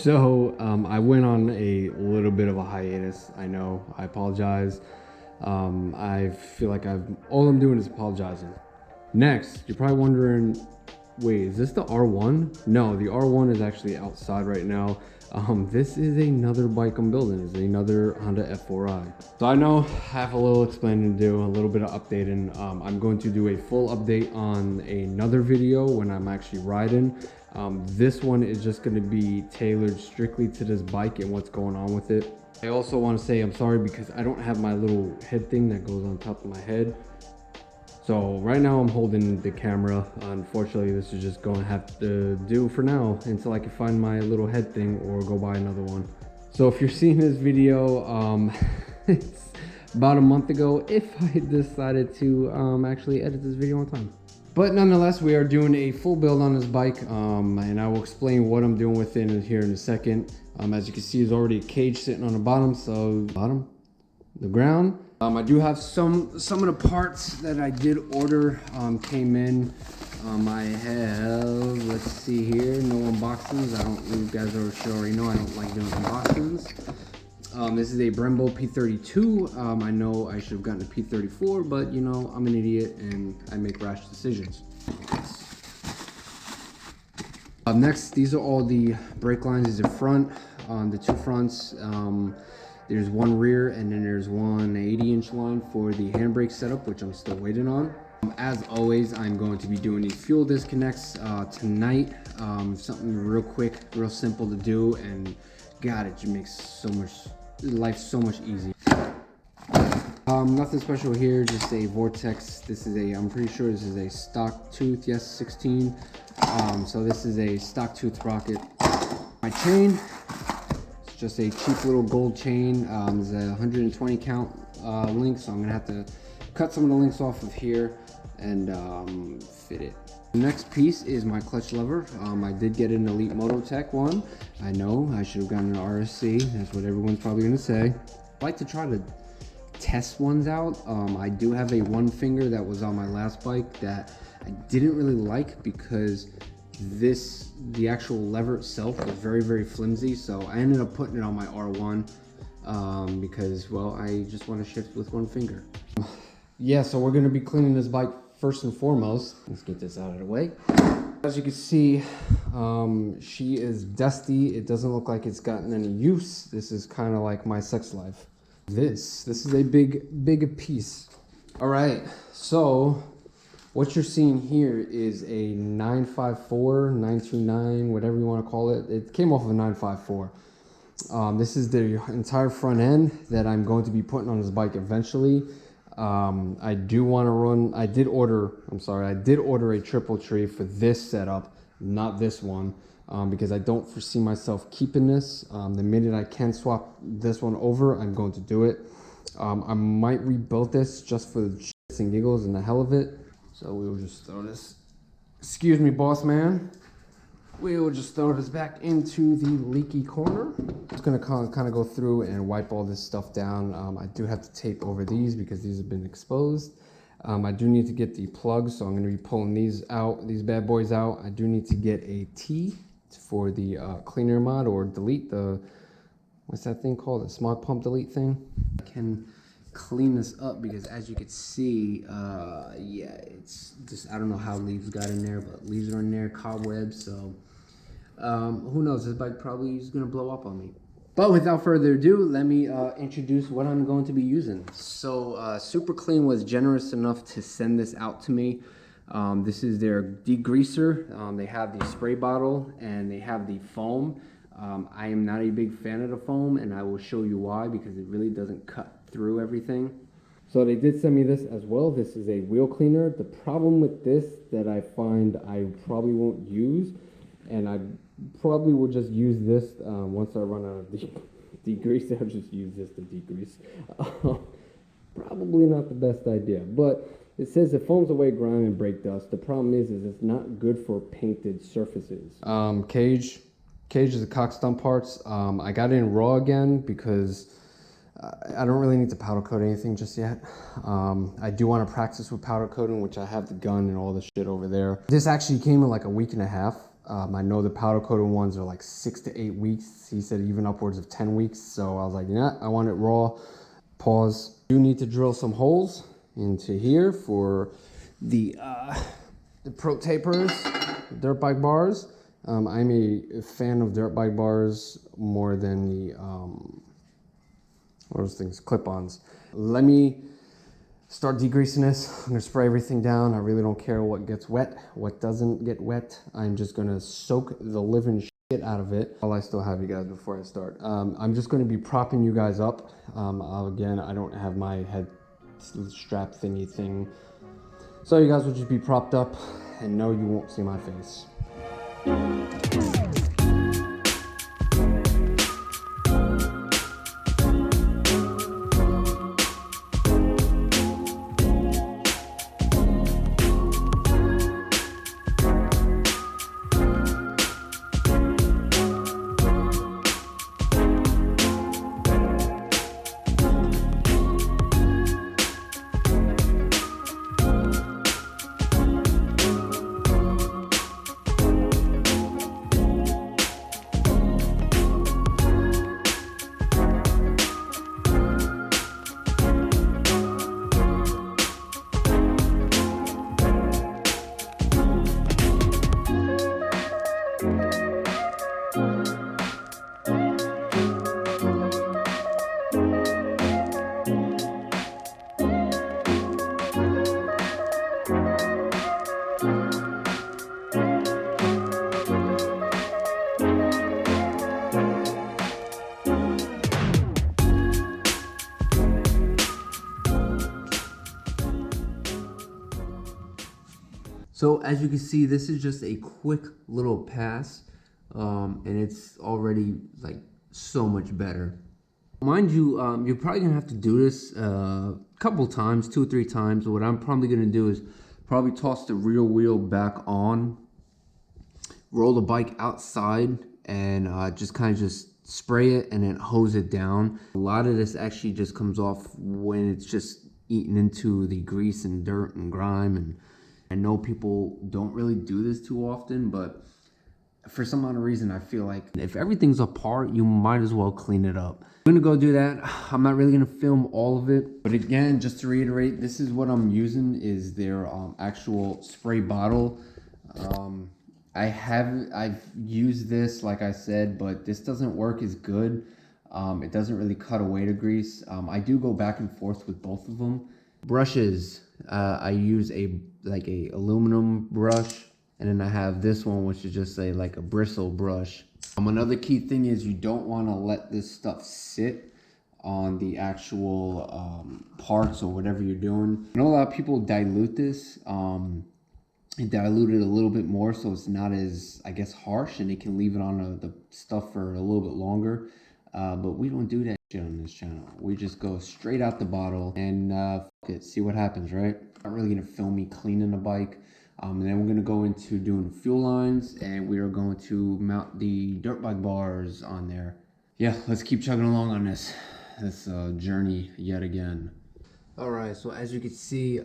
I went on a little bit of a hiatus. I know, I apologize. I feel like all I'm doing is apologizing. Next, you're probably wondering, wait, is this the R1? No, the R1 is actually outside right now. This is another bike I'm building. It's another Honda F4i. So I know I have a little explaining to do, a little bit of updating. I'm going to do a full update on another video when I'm actually riding. This one is just going to be tailored strictly to this bike and what's going on with it. I also want to say I'm sorry because I don't have my little head thing that goes on top of my head. So right now I'm holding the camera. Unfortunately, this is just going to have to do for now until I can find my little head thing or go buy another one. So if you're seeing this video, it's about a month ago if I decided to actually edit this video on time. But nonetheless, we are doing a full build on this bike, and I will explain what I'm doing with it here in a second. As you can see, there's already a cage sitting on the bottom, the ground. I do have some of the parts that I did order came in. I have, let's see here, no unboxings. You guys should already know I don't like doing unboxings. This is a Brembo P32. I know I should have gotten a P34, but you know, I'm an idiot and I make rash decisions. Next, these are all the brake lines. These are front, the two fronts. There's one rear and then there's one 80-inch line for the handbrake setup, which I'm still waiting on. As always, I'm going to be doing these fuel disconnects tonight. Something real quick, real simple to do, and God, it just makes life so much easier. Nothing special here, just a vortex. This is I'm pretty sure this is a stock tooth, yes, 16. So this is a stock tooth sprocket. My chain, it's just a cheap little gold chain. There's a 120 count link, so I'm gonna have to cut some of the links off of here and fit it. The next piece is my clutch lever. I did get an Elite Mototech one. I know I should have gotten an RSC. That's what everyone's probably gonna say. I like to try to test ones out. I do have a one finger that was on my last bike that I didn't really like because the actual lever itself was very, very flimsy. So I ended up putting it on my R1 because, well, I just want to shift with one finger. Yeah, so we're gonna be cleaning this bike first and foremost. Let's get this out of the way. As you can see, she is dusty. It doesn't look like it's gotten any use. This is kind of like my sex life. This is a big piece. All right, so what you're seeing here is a 954, 929, whatever you want to call it. It came off of a 954. This is the entire front end that I'm going to be putting on this bike eventually. I did order a triple tree for this setup, not this one, because I don't foresee myself keeping this. The minute I can swap this one over, I'm going to do it. I might rebuild this just for the shits and giggles and the hell of it. So we will just throw this, excuse me, boss man. We will just throw this back into the leaky corner. Just gonna kind of go through and wipe all this stuff down. I do have to tape over these because these have been exposed. I do need to get the plugs, so I'm gonna be pulling these out, these bad boys out. I do need to get a T for the cleaner mod or delete the, what's that thing called? The smog pump delete thing. I can clean this up because as you can see, yeah, it's just, I don't know how leaves got in there, but leaves are in there, cobwebs, so who knows, this bike probably is gonna blow up on me. But without further ado, let me introduce what I'm going to be using. So Super Clean was generous enough to send this out to me. This is their degreaser. They have the spray bottle and they have the foam. I am not a big fan of the foam, and I will show you why, because it really doesn't cut through everything. So they did send me this as well. This is a wheel cleaner. The problem with this that I find I probably won't use, and I probably will just use this once I run out of degrease. I'll just use this to degrease. Probably not the best idea, but it says it foams away grime and brake dust. The problem is it's not good for painted surfaces. Cage is the cock stump parts. I got it in raw again because I don't really need to powder coat anything just yet. I do want to practice with powder coating, which I have the gun and all the shit over there. This actually came in like a week and a half. I know the powder coated ones are like 6 to 8 weeks. He said even upwards of 10 weeks. So I was like, yeah, I want it raw. Pause. You need to drill some holes into here for the pro tapers, dirt bike bars. I'm a fan of dirt bike bars more than the what are those things, clip-ons. Let me start degreasing this. I'm gonna spray everything down. I really don't care what gets wet, what doesn't get wet. I'm just gonna soak the living shit out of it. While I still have you guys before I start. I'm just gonna be propping you guys up. Again, I don't have my head strap thingy thing. So you guys will just be propped up and no, you won't see my face. So as you can see, this is just a quick little pass, and it's already like so much better. Mind you, you're probably gonna have to do this a couple times, 2 or 3 times. What I'm probably gonna do is probably toss the rear wheel back on, roll the bike outside, and just kind of just spray it and then hose it down. A lot of this actually just comes off when it's just eaten into the grease and dirt and grime, and I know people don't really do this too often, but for some odd reason, I feel like if everything's apart, you might as well clean it up. I'm gonna go do that. I'm not really gonna film all of it, but again, just to reiterate, this is what I'm using is their actual spray bottle. I've used this, like I said, but this doesn't work as good. It doesn't really cut away the grease. I do go back and forth with both of them. Brushes, I use a aluminum brush, and then I have this one, which is just like a bristle brush. Another key thing is you don't want to let this stuff sit on the actual parts or whatever you're doing. I know a lot of people dilute this. Dilute it a little bit more so it's not as, I guess, harsh, and they can leave it on the stuff for a little bit longer. But we don't do that shit on this channel. We just go straight out the bottle and fuck it, see what happens, right? Not really gonna film me cleaning the bike. And then we're gonna go into doing fuel lines, and we are going to mount the dirt bike bars on there. Yeah, let's keep chugging along on this journey yet again. All right, so as you can see,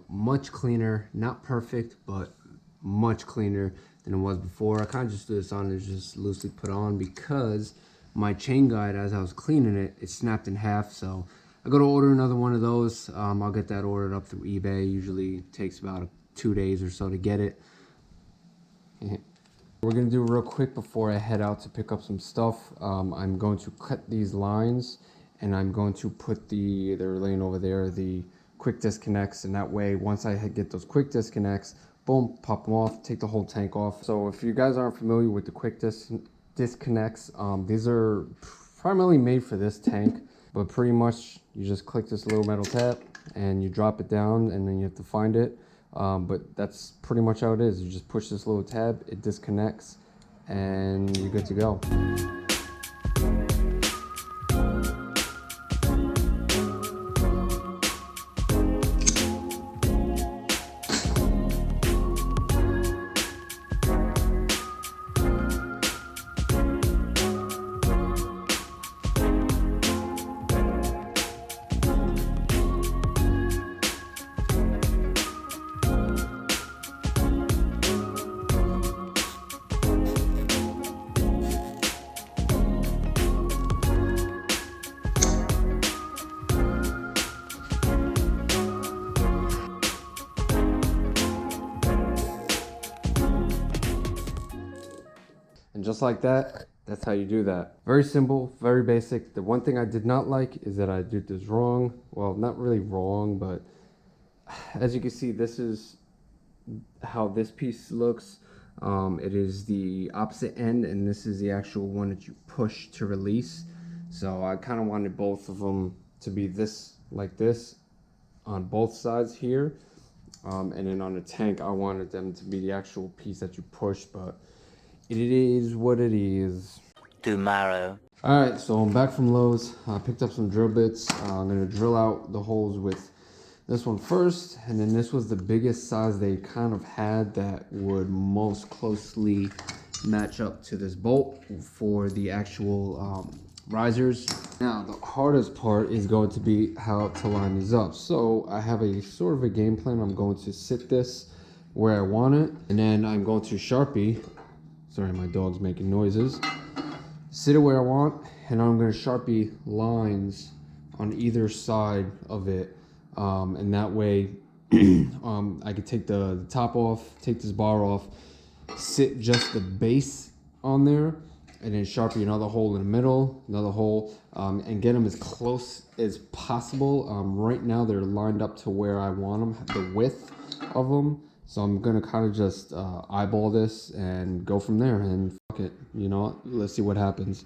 much cleaner, not perfect, but much cleaner than it was before. I kind of just threw this on and just loosely put on because my chain guide, as I was cleaning it, it snapped in half. So I got to order another one of those. I'll get that ordered up through eBay. Usually takes about 2 days or so to get it. We're gonna do real quick before I head out to pick up some stuff. I'm going to cut these lines, and I'm going to put they're laying over there, the quick disconnects, and that way once I get those quick disconnects, boom, pop them off, take the whole tank off. So if you guys aren't familiar with the quick disconnects, these are primarily made for this tank, but pretty much you just click this little metal tab and you drop it down, and then you have to find it. But that's pretty much how it is. You just push this little tab, it disconnects, and you're good to go. And just like that, that's how you do that. Very simple, very basic. The one thing I did not like is that I did this wrong. Well, not really wrong, but as you can see, this is how this piece looks. It is the opposite end, and this is the actual one that you push to release. So I kind of wanted both of them to be this, like this, on both sides here. And then on the tank, I wanted them to be the actual piece that you push, but it is what it is. Tomorrow. Alright, so I'm back from Lowe's. I picked up some drill bits. I'm going to drill out the holes with this one first, and then this was the biggest size they kind of had that would most closely match up to this bolt for the actual risers. Now the hardest part is going to be how to line these up. So I have a sort of a game plan. I'm going to sit this where I want it, and then I'm going to Sharpie, sorry my dog's making noises, sit it where I want, and I'm going to Sharpie lines on either side of it. And that way I could take the top off, take this bar off, sit just the base on there, and then Sharpie another hole in the middle, another hole, and get them as close as possible. Right now they're lined up to where I want them, the width of them. So I'm gonna kind of just eyeball this and go from there, and fuck it, you know what? Let's see what happens.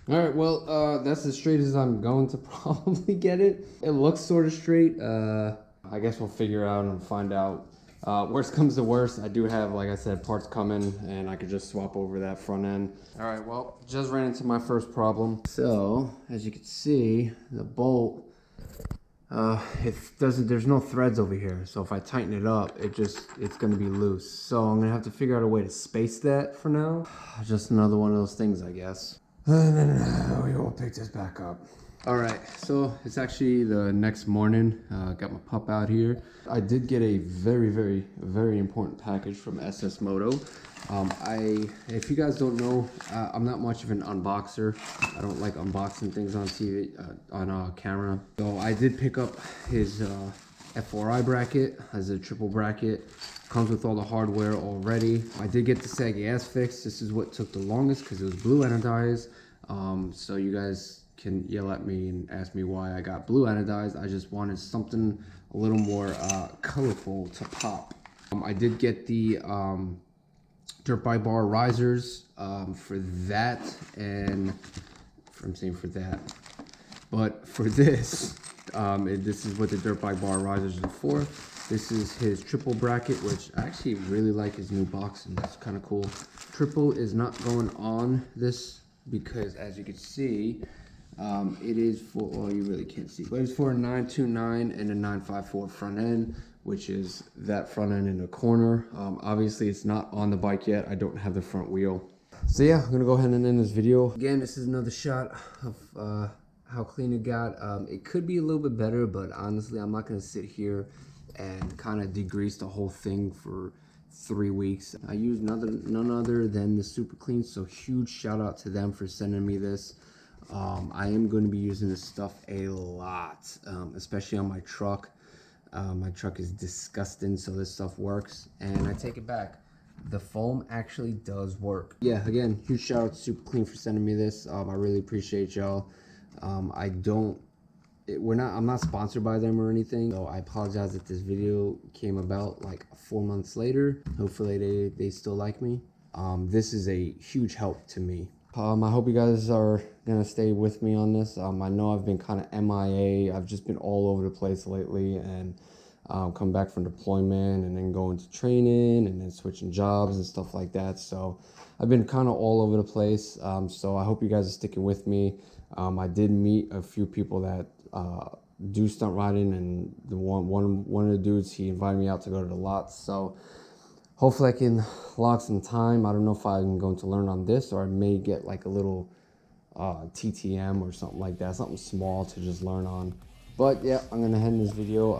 All right, well, that's as straight as I'm going to probably get it. It looks sort of straight. I guess we'll figure out and find out. Worst comes to worst, I do have, like I said, parts coming, and I could just swap over that front end. All right, well, just ran into my first problem. So, as you can see, the bolt, there's no threads over here. So if I tighten it up, it's gonna be loose. So I'm gonna have to figure out a way to space that for now. Just another one of those things, I guess. And then we will pick this back up. All right, so it's actually the next morning. Got my pup out here. I did get a very, very, very important package from SS Moto. If you guys don't know, I'm not much of an unboxer. I don't like unboxing things on TV, on camera. So I did pick up his F4i bracket as a triple bracket. Comes with all the hardware already. I did get the sag gas fixed. This is what took the longest because it was blue anodized. So you guys can yell at me and ask me why I got blue anodized. I just wanted something a little more colorful to pop. I did get the dirt bike bar risers for that, and I'm saying for that, but for this, this is what the dirt bike bar risers are for. This is his triple bracket, which I actually really like his new box, and it's kind of cool. Triple is not going on this because, as you can see, it is for, well, you really can't see, but it's for a 929 and a 954 front end, which is that front end in the corner. Obviously, it's not on the bike yet. I don't have the front wheel. So yeah, I'm gonna go ahead and end this video. Again, this is another shot of how clean it got. It could be a little bit better, but honestly, I'm not gonna sit here and kind of degrease the whole thing for 3 weeks. I use none other than the Super Clean, so huge shout out to them for sending me this. I am going to be using this stuff a lot, especially on my truck. My truck is disgusting, so this stuff works, and I take it back. The foam actually does work. Yeah, again, huge shout out to Super Clean for sending me this. I really appreciate y'all. I'm not sponsored by them or anything, so I apologize that this video came about like 4 months later. Hopefully they still like me. This is a huge help to me. I hope you guys are gonna stay with me on this. I know I've been kind of MIA. I've just been all over the place lately, and come back from deployment and then go into training and then switching jobs and stuff like that. So I've been kind of all over the place. So I hope you guys are sticking with me. I did meet a few people that do stunt riding, and the one of the dudes, he invited me out to go to the lots. So hopefully I can log some time. I don't know if I'm going to learn on this, or I may get like a little TTM or something like that, something small to just learn on. But yeah, I'm gonna end this video.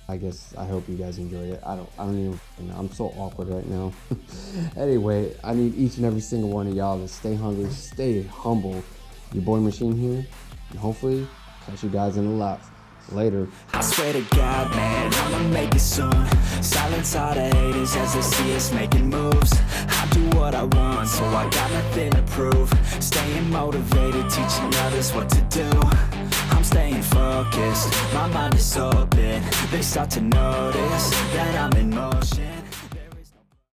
I guess I hope you guys enjoyed it. I don't even know. I'm so awkward right now. Anyway, I need each and every single one of y'all to stay hungry, stay humble. Your boy Machine here, and hopefully catch you guys in the lots. Later. I swear to God, man, I'ma make it soon. Silence all the haters as they see us making moves. I do what I want, so I got nothing to prove. Staying motivated, teaching others what to do. I'm staying focused, my mind is open. They start to notice that I'm in motion.